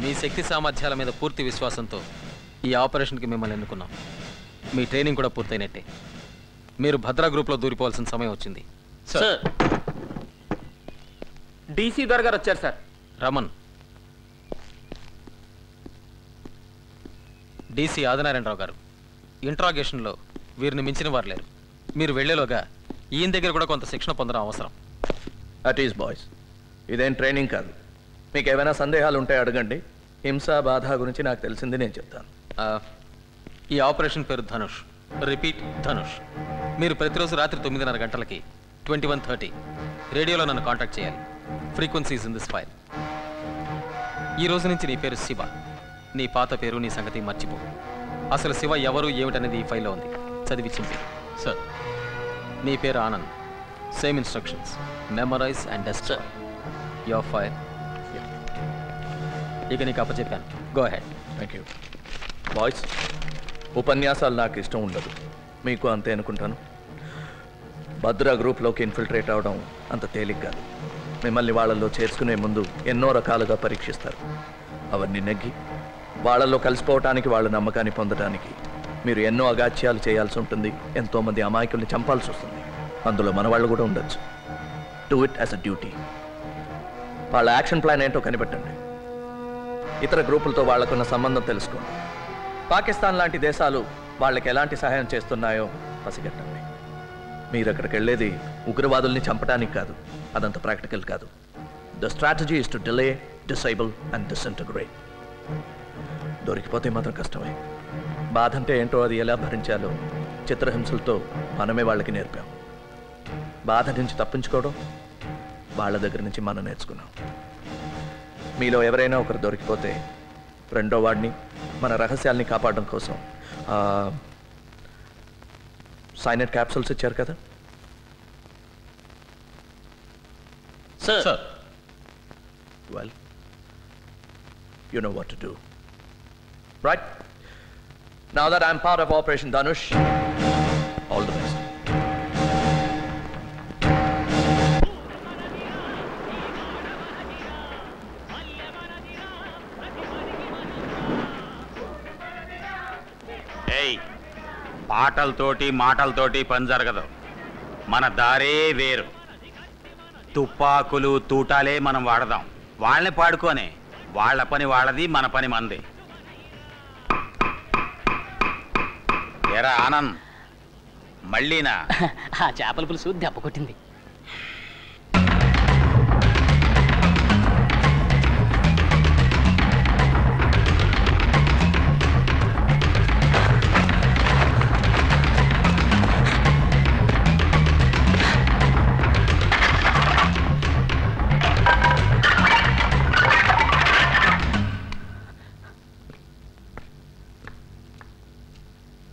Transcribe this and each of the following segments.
మీ శక్తి సామర్థ్యాల మీద పూర్తి విశ్వాసంతో ఈ ఆపరేషన్కి మిమ్మల్ని ఎన్నుకున్నాం. మీ ట్రైనింగ్ కూడా పూర్తయినట్టే. మీరు భద్రా గ్రూప్లో దూరిపోవాల్సిన సమయం వచ్చింది. సార్ డీసీ దొర గారు వచ్చారు సార్. రమన్, డీసీ ఆదినారాయణరావు గారు, ఇంట్రాగేషన్లో వీరిని మించిన వారు లేరు. మీరు వెళ్లేలోగా ఈయన దగ్గర కూడా కొంత శిక్షణ పొందడం అవసరం. అట్ ఈస్ బాయ్స్, ఇదేం ట్రైనింగ్ కాదు. మీకు ఏమైనా సందేహాలు ఉంటే అడగండి. హింస బాధ గురించి నాకు తెలిసింది నేను చెప్తాను. ఈ ఆపరేషన్ పేరు ధనుష్. రిపీట్, ధనుష్. మీరు ప్రతిరోజు రాత్రి 9:30 గంటలకి 21:30 రేడియోలో నన్ను కాంటాక్ట్ చేయాలి. Frequencies in this file. ఈ రోజు నుంచి నీ పేరు శివ. నీ పాత పేరు, నీ సంగతి మర్చిపో. అసలు శివ ఎవరు ఏమిటనేది ఈ ఫైల్లో ఉంది. చదివి చింపి. సార్, నీ పేరు Anand. Same instructions. Memorise and destroy your file. ఇక నీకు అప్పచెప్పాను. Go ahead. Thank you. Boys, ఉపన్యాసాలు నాకు ఇష్టం ఉండదు. మీకు అంతే అనుకుంటాను. భద్రా గ్రూప్లోకి ఇన్ఫిల్ట్రేట్ అవడం అంత తేలిక కాదు. మిమ్మల్ని వాళ్ళల్లో చేర్చుకునే ముందు ఎన్నో రకాలుగా పరీక్షిస్తారు. అవన్నీ నెగ్గి వాళ్ళల్లో కలిసిపోవటానికి, వాళ్ళ నమ్మకాన్ని పొందడానికి మీరు ఎన్నో అగాత్యాలు చేయాల్సి ఉంటుంది. ఎంతోమంది అమాయకుల్ని చంపాల్సి వస్తుంది. అందులో మన వాళ్ళు కూడా ఉండొచ్చు. Do it as a duty. వాళ్ళ యాక్షన్ ప్లాన్ ఏంటో కనిపెట్టండి. ఇతర గ్రూపులతో వాళ్లకున్న సంబంధం తెలుసుకోండి. పాకిస్తాన్ లాంటి దేశాలు వాళ్ళకి ఎలాంటి సహాయం చేస్తున్నాయో పసిగట్టండి. మీరు అక్కడికి వెళ్ళేది ఉగ్రవాదుల్ని చంపడానికి కాదు. అదంత ప్రాక్టికల్ కాదు. The strategy is to delay, disable and disintegrate. దొరికిపోతే మాత్రం కష్టమే. బాధ అంటే ఏంటో, అది ఎలా భరించాలో చిత్రహింసలతో మనమే వాళ్ళకి నేర్పాం. బాధ నుంచి తప్పించుకోవడం వాళ్ళ దగ్గర నుంచి మనం నేర్చుకున్నాం. మీలో ఎవరైనా ఒకరు దొరికిపోతే రెండో వాడిని, మన రహస్యాల్ని కాపాడడం కోసం సైనైడ్ క్యాప్సూల్స్ ఇచ్చారు కదా. Sir, well, you know what to do. Right? Now that I'm part of Operation Dhanush, all the best. Hey, పాటలతోటి మాటలతోటి పని జరగదు. మన దారే వేరు. తుపాకులు తూటాలే మనం వాడదాం. వాళ్ళని పాడుకోనే. వాళ్ళ పని వాళ్ళది, మన పని మనది. ఎరా ఆనంద్, మళ్ళీనా? ఆ చేపల పులుసు దెబ్బ కొట్టింది.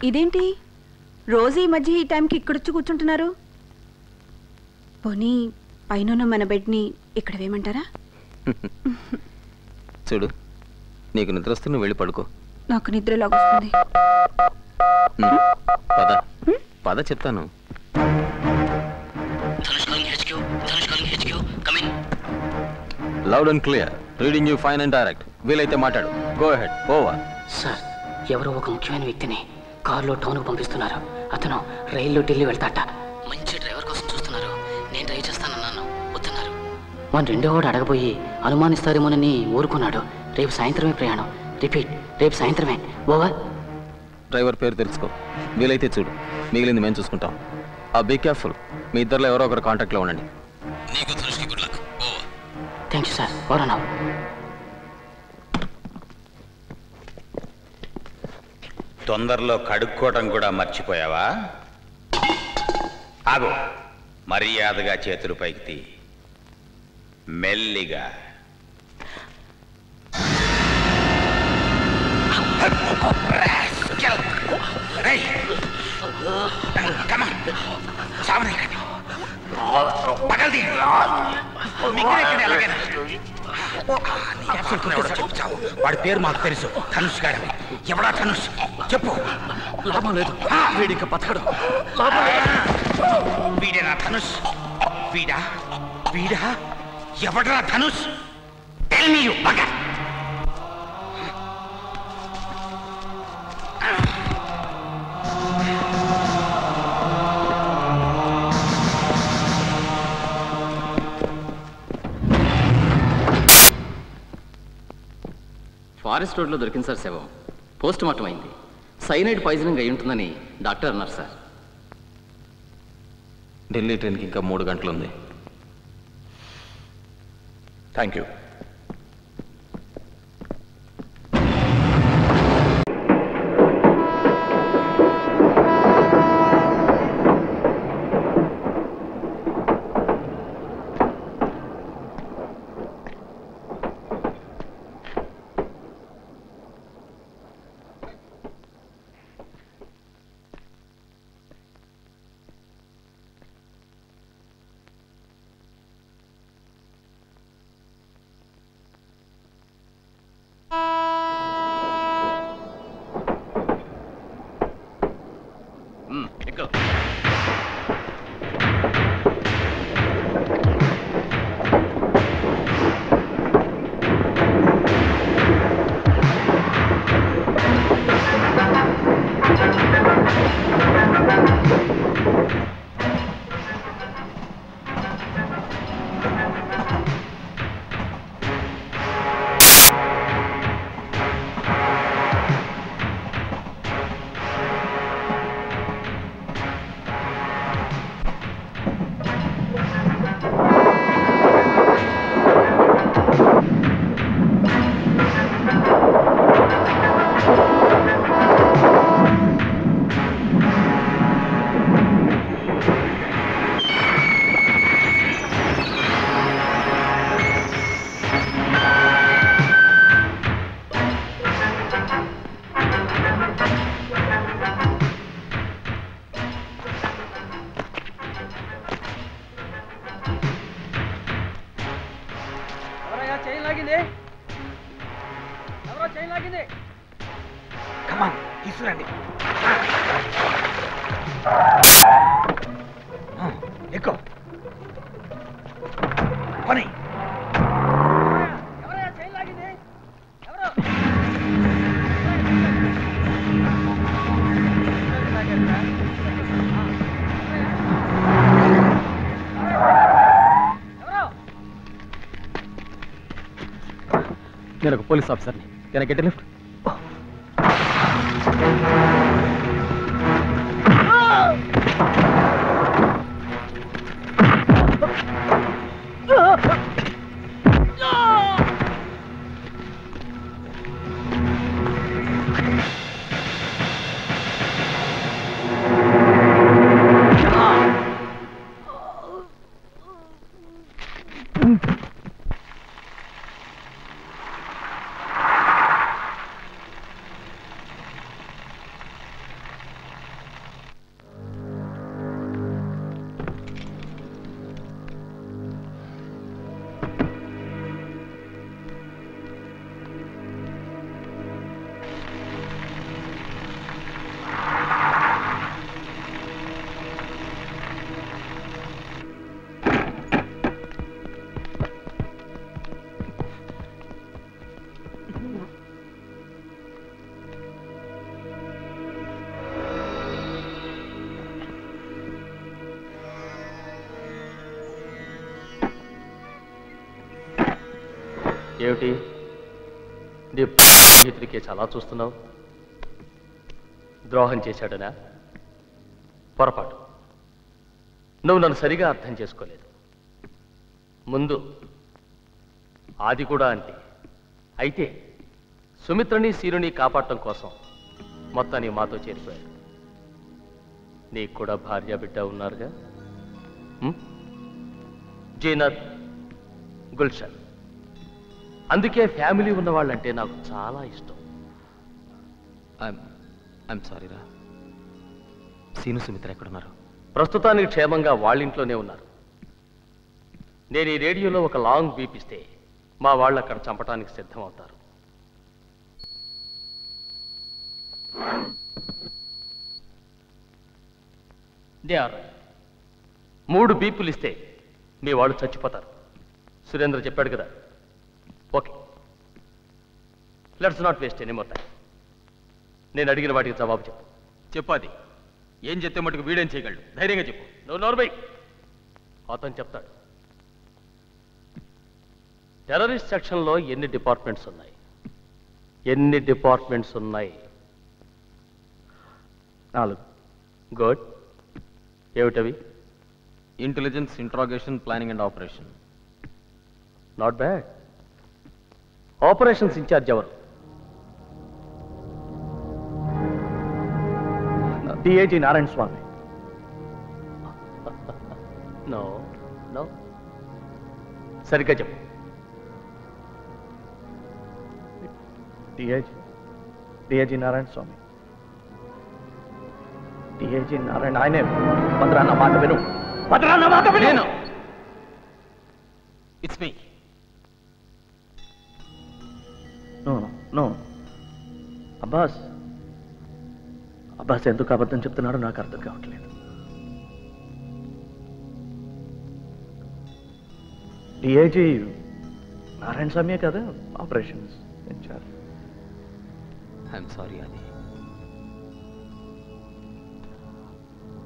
ఇదేంటి రోజు ఈ మధ్య ఈ టైంకి ఇక్కడొచ్చి కూర్చుంటున్నారు? పోనీ పైన మన బెడ్ని ఇక్కడ వేయమంటారా? చూడు, నీకు నిద్ర వస్తే నువ్వు వెళ్ళి పడుకో. నాకు నిద్రలాగొస్తుంది. పద పద చెప్తాను. Loud and clear. Reading you fine and direct. వీలైతే మాట్లాడు. Go ahead. ఓవర్. సార్, ఎవరో ఒక ముఖ్యమైన వ్యక్తిని కారులో టౌన్కు పంపిస్తున్నారు. అతను రైల్లో ఢిల్లీ వెళ్తాట. మంచి డ్రైవర్ కోసం చూస్తున్నారు. నేను డ్రైవ్ చేస్తానన్నాను, వద్దన్నారు. మన రెండో వాడు అడగబోయి అనుమానిస్తారేమోనని ఊరుకున్నాడు. రేపు సాయంత్రమే ప్రయాణం. రిపీట్, రేపు సాయంత్రమే. ఓవర్. డ్రైవర్ పేరు తెలుసుకో. వీలైతే చూడు. మిగిలింది మేము చూసుకుంటాం. Be careful. మీ ఇద్దరిలో ఎవరో ఒకరు కాంటాక్ట్లో ఉండండి. నీకు ధనుష్కి good luck. Over. Thank you sir. Over now. తొందరలో కడుక్కోవటం కూడా మర్చిపోయావా? ఆగు. మర్యాదగా చేతులు పైకి తీ. మెల్లిగా. వాడి పేరు మాకు తెలుసు. ధనుష్ గాడని. ఎవడా ధనుష్? చెప్పు. లాభం లేదు, వీడికి బతకడు. వీడేనా ధనుష్? వీడా వీడా ఎవడరా Dhanush? Tell me you bugger. Forest రోడ్లో దొరికింది సార్ శవం. పోస్ట్ మార్టం అయింది. సైనైడ్ పాయిజనింగ్ అయి ఉంటుందని డాక్టర్ అన్నారు సార్. ఢిల్లీ ట్రైన్కి ఇంకా 3 గంటలు ఉంది. Thank you. తీసుకురండి. ఎక్కువ పని. నేను ఒక పోలీస్ ఆఫీసర్ని. Can I get a lift? ఏమిటి నీ చేతుడికే చాలా చూస్తున్నావు? ద్రోహం చేశాడనా? పొరపాటు. నువ్వు నన్ను సరిగా అర్థం చేసుకోలేదు. ముందు ఆది కూడా అంతే. అయితే సుమిత్రని సీరుని కాపాడటం కోసం మొత్తాన్ని మాతో చేరిపోయాడు. నీకు కూడా భార్య బిడ్డ ఉన్నారుగా, జీనత్, గుల్షన్. అందుకే ఫ్యామిలీ ఉన్నవాళ్ళంటే నాకు చాలా ఇష్టం. ఐఎమ్ సారీ రా. సీను సుమిత్ర ఎక్కడున్నారు? ప్రస్తుతానికి క్షేమంగా వాళ్ళింట్లోనే ఉన్నారు. నేను ఈ రేడియోలో ఒక లాంగ్ బీప్ ఇస్తే మా వాళ్ళు అక్కడ చంపడానికి సిద్ధమవుతారు. They are right. 3 బీపులు ఇస్తే మీ వాళ్ళు చచ్చిపోతారు. సురేంద్ర చెప్పాడు కదా. Okay, let's not waste any more time. నేను అడిగిన వాటికి జవాబు చెప్పు. చెప్పాది. ఏం చెప్తే మటుకు వీడేం చేయగలడు? ధైర్యంగా చెప్పు. నువ్వు నోర్బై. అతను చెప్తాడు. టెర్రరిస్ట్ సెక్షన్లో ఎన్ని డిపార్ట్మెంట్స్ ఉన్నాయి? ఎన్ని డిపార్ట్మెంట్స్ ఉన్నాయి? 4. గుడ్. ఏమిటవి? Intelligence, interrogation, planning and operation. Not bad. Operations in-charge ఎవరు? DIG Narayana Swamy. No no, సరిగ్గా చెప్పు. డిఐజీ నారాయణ స్వామి. డిఐజీ నారాయణ ఆయనే. భద్రా నా మాట విను. భద్రా నా మాట విను. It's me. No no, Abbas ఎందుకు అబద్ధం చెప్తున్నాడో నాకు అర్థం కావట్లేదు. డిఐజీ నారాయణ స్వామి కదా ఆపరేషన్స్ ఇన్ఛార్జ్. ఐఎమ్ సారీ అది.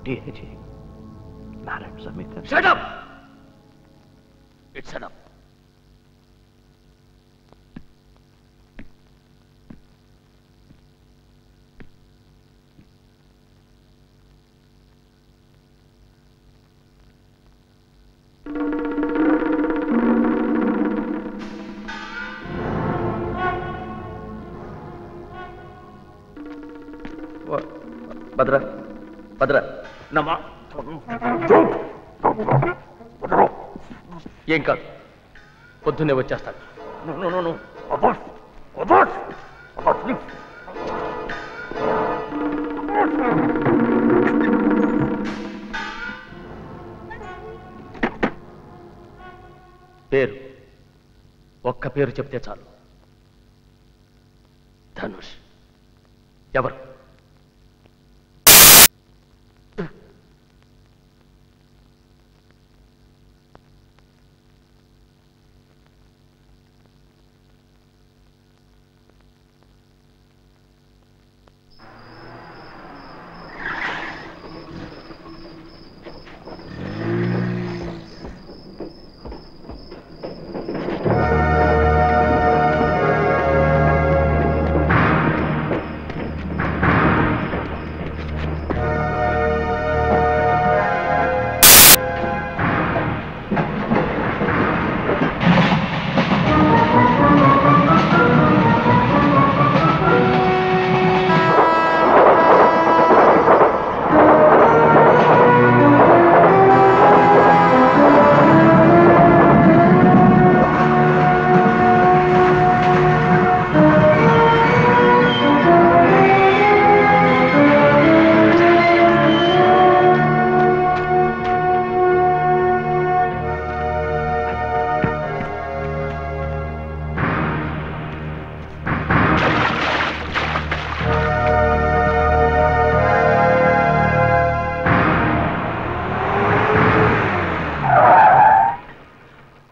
DIG Narayana Swamy. Shut up! It's enough. Bhadra నమ్మా. ఏం కాదు, పొద్దున్నే వచ్చేస్తాడు. పేరు ఒక్క పేరు చెప్తే చాలు. ధనుష్. ఎవరు?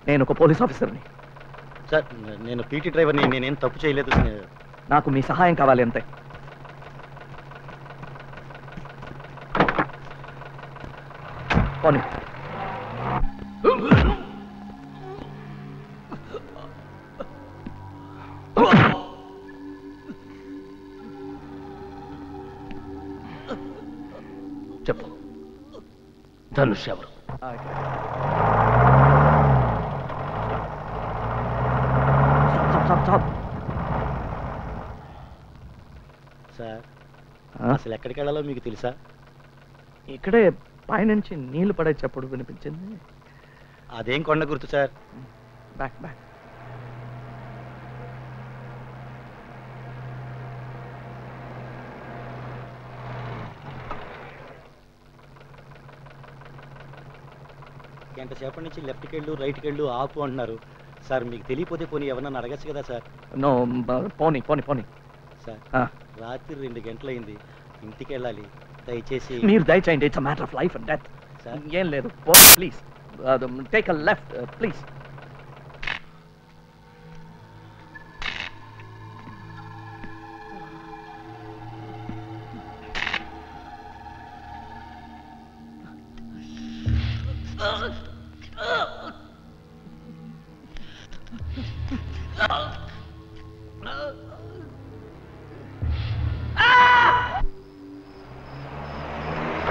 నేను ఒక పోలీస్ ఆఫీసర్ని సార్. నేను పీటీ డ్రైవర్ని. నేనేం తప్పు చేయలేదు. నాకు మీ సహాయం కావాలి అంతే. పోనీ. చెప్పు, ధనుష్ ఎవరు? సార్, అసలు ఎక్కడికి వెళ్ళాలో మీకు తెలుసా? ఇక్కడే పైనుంచి నీళ్లు పడే చప్పుడు వినిపించింది. అదేం కొండ గుర్తు సార్? Back back. గంటసేపటి నుంచి లెఫ్ట్కి వెళ్ళు, రైట్కి వెళ్ళు, ఆపు అంటున్నారు సార్. మీకు తెలియపోతే పోనీ ఎవరన్నా అడగచ్చు కదా సార్? నో, పోనీ పోనీ పోనీ. సార్, రాత్రి 2 గంటలైంది, ఇంటికి వెళ్ళాలి. దయచేసి మీరు దయచేయండి. It's matter of life and death. ఏం లేదు, please take a left please.